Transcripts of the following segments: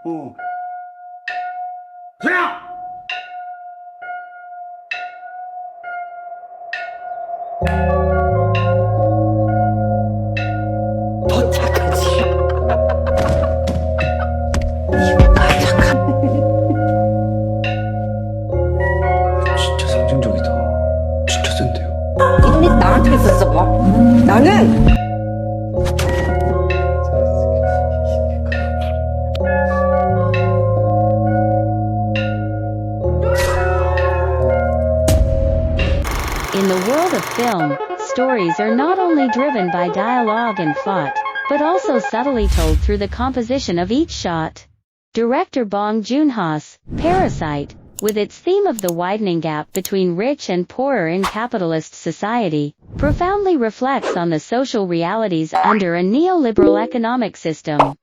소리야! 착하지. 이거가 착한. 진짜 상징적이다. 진짜 센데요. 이놈이 나한테 있었어. 나는 In the world of film, stories are not only driven by dialogue and plot, but also subtly told through the composition of each shot. Director Bong Joon-ho's Parasite, with its theme of the widening gap between rich and poorer in capitalist society, profoundly reflects on the social realities under a neoliberal economic system.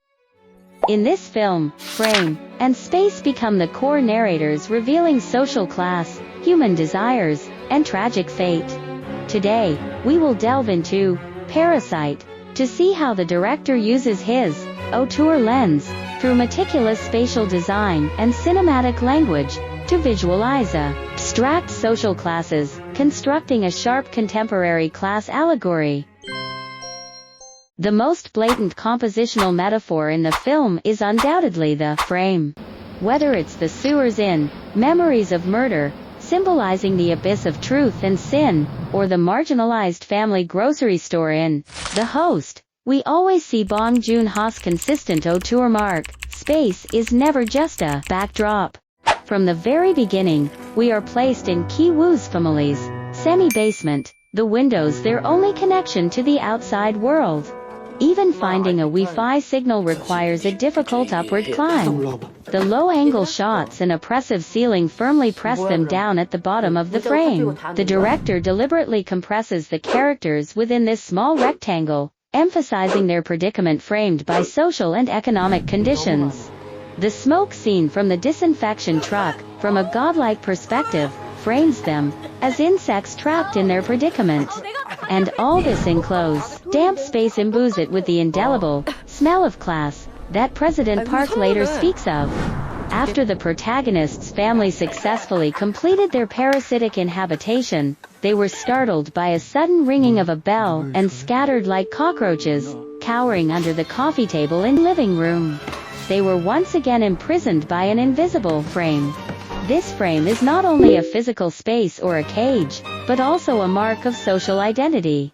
In this film, frame and space become the core narrators, revealing social class, human desires, and tragic fate. Today, we will delve into Parasite to see how the director uses his auteur lens through meticulous spatial design and cinematic language to visualize abstract social classes, constructing a sharp contemporary class allegory. The most blatant compositional metaphor in the film is undoubtedly the frame. Whether it's the sewers in Memories of Murder, symbolizing the abyss of truth and sin, or the marginalized family grocery store in The Host, we always see Bong Joon-ho's consistent auteur mark. Space is never just a backdrop. From the very beginning, we are placed in Ki Woo's family's semi-basement, the windows their only connection to the outside world. Even finding a Wi-Fi signal requires a difficult upward climb. The low-angle shots and oppressive ceiling firmly press them down at the bottom of the frame. The director deliberately compresses the characters within this small rectangle, emphasizing their predicament framed by social and economic conditions. The smoke scene from the disinfection truck, from a godlike perspective, frames them as insects trapped in their predicament. And all this enclosed, damp space imbues it with the indelible smell of class that President Park later speaks of. After the protagonist's family successfully completed their parasitic inhabitation, they were startled by a sudden ringing of a bell and scattered like cockroaches, cowering under the coffee table in the living room. They were once again imprisoned by an invisible frame. This frame is not only a physical space or a cage, but also a mark of social identity.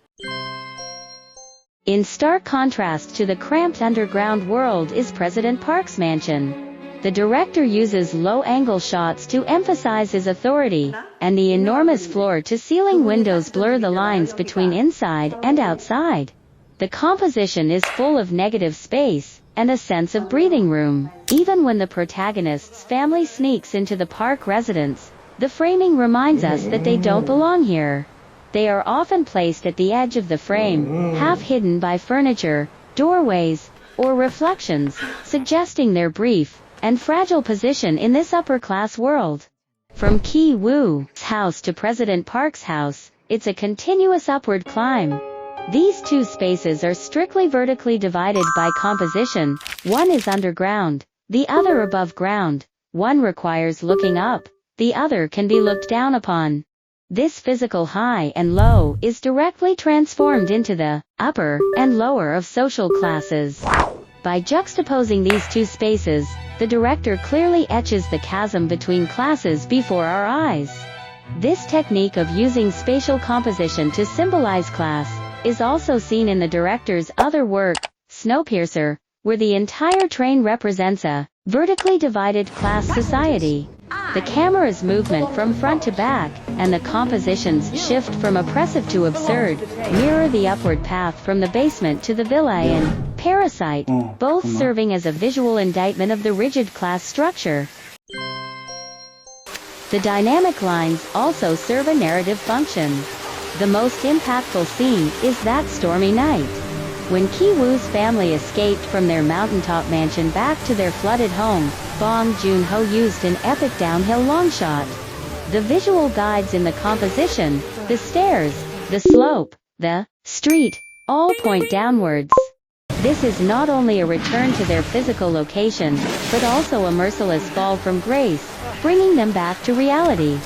In stark contrast to the cramped underground world is President Park's mansion. The director uses low-angle shots to emphasize his authority, and the enormous floor-to-ceiling windows blur the lines between inside and outside. The composition is full of negative space and a sense of breathing room. Even when the protagonist's family sneaks into the Park residence, the framing reminds us that they don't belong here. They are often placed at the edge of the frame, half hidden by furniture, doorways, or reflections, suggesting their brief and fragile position in this upper-class world. From Ki Woo's house to President Park's house, it's a continuous upward climb. These two spaces are strictly vertically divided by composition. One is underground, the other above ground. One requires looking up, the other can be looked down upon. This physical high and low is directly transformed into the upper and lower of social classes. By juxtaposing these two spaces, the director clearly etches the chasm between classes before our eyes. This technique of using spatial composition to symbolize class is also seen in the director's other work, Snowpiercer, where the entire train represents a vertically divided class society. The camera's movement from front to back, and the composition's shift from oppressive to absurd, mirror the upward path from the basement to the villa in Parasite, both serving as a visual indictment of the rigid class structure. The dynamic lines also serve a narrative function. The most impactful scene is that stormy night. When Ki Woo's family escaped from their mountaintop mansion back to their flooded home, Bong Joon-ho used an epic downhill longshot. The visual guides in the composition, the stairs, the slope, the street, all point downwards. This is not only a return to their physical location, but also a merciless fall from grace, bringing them back to reality.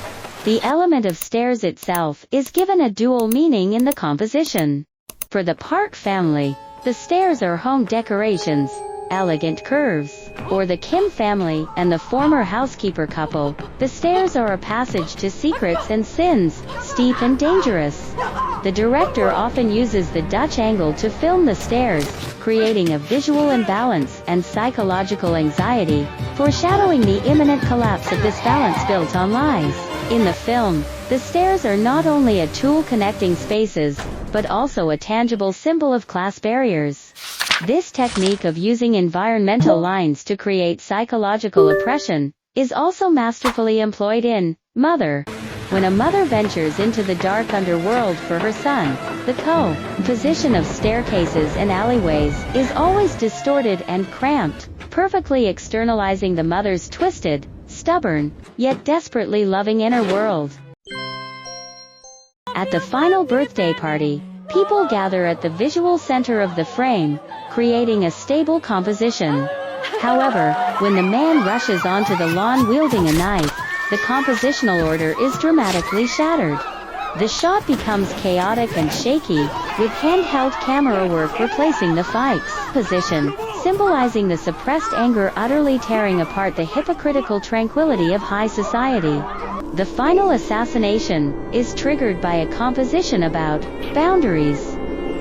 The element of stairs itself is given a dual meaning in the composition. For the Park family, the stairs are home decorations, elegant curves. For the Kim family and the former housekeeper couple, the stairs are a passage to secrets and sins, steep and dangerous. The director often uses the Dutch angle to film the stairs, creating a visual imbalance and psychological anxiety, foreshadowing the imminent collapse of this balance built on lies. In the film, the stairs are not only a tool connecting spaces, but also a tangible symbol of class barriers. This technique of using environmental lines to create psychological oppression is also masterfully employed in Mother. When a mother ventures into the dark underworld for her son, the position of staircases and alleyways is always distorted and cramped, perfectly externalizing the mother's twisted, stubborn, yet desperately loving inner world. At the final birthday party, people gather at the visual center of the frame, creating a stable composition. However, when the man rushes onto the lawn wielding a knife, the compositional order is dramatically shattered. The shot becomes chaotic and shaky, with handheld camera work replacing the fight's position, symbolizing the suppressed anger utterly tearing apart the hypocritical tranquility of high society. The final assassination is triggered by a composition about boundaries.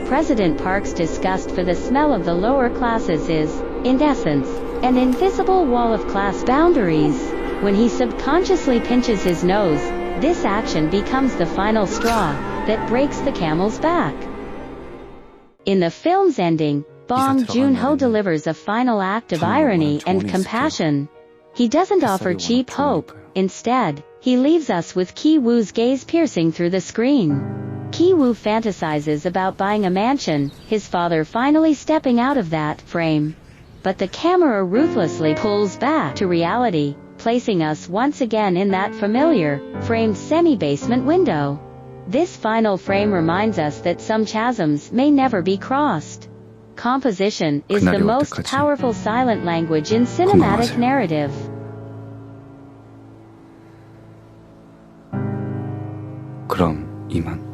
President Park's disgust for the smell of the lower classes is, in essence, an invisible wall of class boundaries. When he subconsciously pinches his nose, this action becomes the final straw that breaks the camel's back. In the film's ending, Bong Joon-ho delivers a final act of irony and compassion. He doesn't offer cheap hope. Instead, he leaves us with Ki-woo's gaze piercing through the screen. Ki-woo fantasizes about buying a mansion, his father finally stepping out of that frame. But the camera ruthlessly pulls back to reality, placing us once again in that familiar, framed semi-basement window. This final frame reminds us that some chasms may never be crossed. Composition is the most powerful silent language in cinematic narrative. 그럼 이만.